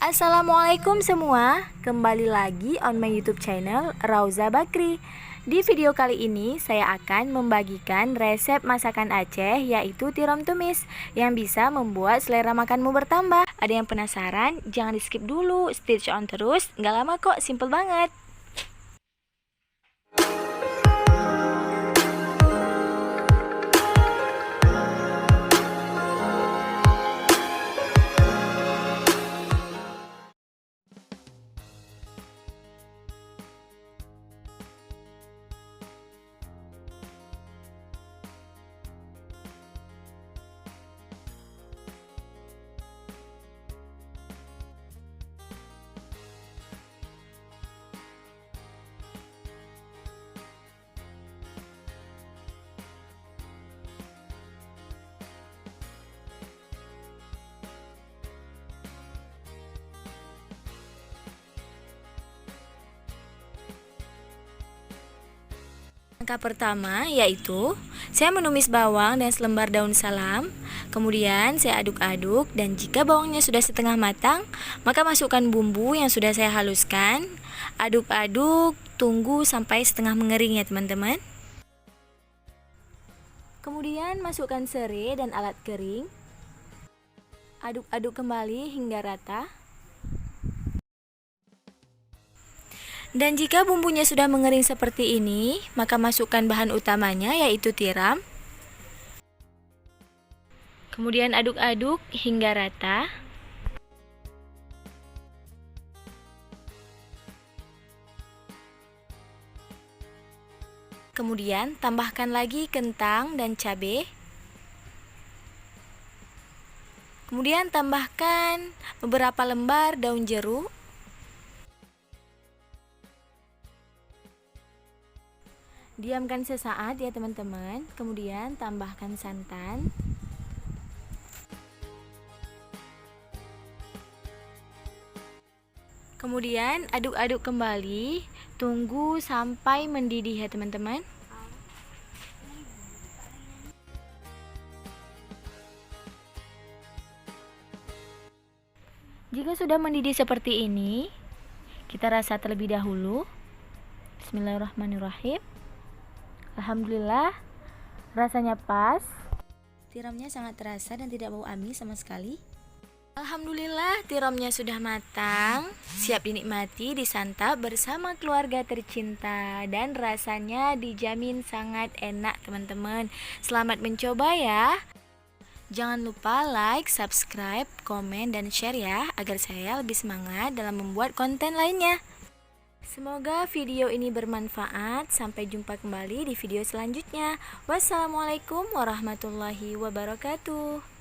Assalamualaikum semua, kembali lagi on my YouTube channel Rauza Bakri. Di video kali ini saya akan membagikan resep masakan Aceh yaitu tiram tumis yang bisa membuat selera makanmu bertambah. Ada yang penasaran? Jangan di skip dulu, stay on terus, nggak lama kok, simple banget. Langkah pertama yaitu saya menumis bawang dan selembar daun salam. Kemudian saya aduk-aduk dan jika bawangnya sudah setengah matang, maka masukkan bumbu yang sudah saya haluskan. Aduk-aduk, tunggu sampai setengah mengering ya teman-teman. Kemudian masukkan serai dan alat kering. Aduk-aduk kembali hingga rata. Dan jika bumbunya sudah mengering seperti ini, maka masukkan bahan utamanya yaitu tiram. Kemudian aduk-aduk hingga rata. Kemudian tambahkan lagi kentang dan cabai. Kemudian tambahkan beberapa lembar daun jeruk. Diamkan sesaat ya teman-teman. Kemudian tambahkan santan. Kemudian aduk-aduk kembali. Tunggu sampai mendidih ya teman-teman. Jika sudah mendidih seperti ini, kita rasa terlebih dahulu. Bismillahirrahmanirrahim. Alhamdulillah, rasanya pas. Tiramnya sangat terasa dan tidak bau amis sama sekali. Alhamdulillah, tiramnya sudah matang, siap dinikmati, disantap bersama keluarga tercinta dan rasanya dijamin sangat enak teman-teman. Selamat mencoba ya. Jangan lupa like, subscribe, komen, dan share ya agar saya lebih semangat dalam membuat konten lainnya. Semoga video ini bermanfaat. Sampai jumpa kembali di video selanjutnya. Wassalamualaikum warahmatullahi wabarakatuh.